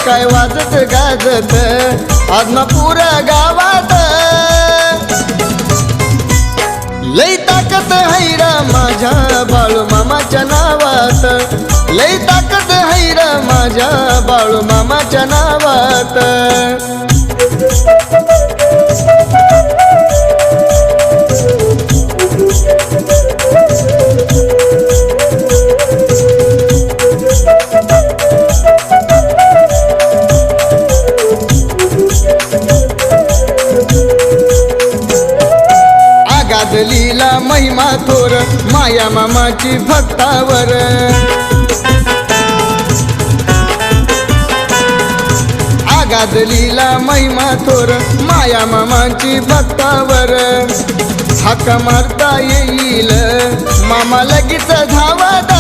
काय वाजत गाजत आज ना पुऱ्या गावात लई ताकद हैरा माझ्या बाळू मामाच्या नावात लई ताकद हैरा माझ्या बाळू मामाच्या नावात लीला महिमा थोर माया मामाची भक्तावर आगाद लीला महिमा थोर माया मामाची भक्तावर हाक मारता येईल मामा लगेच धावत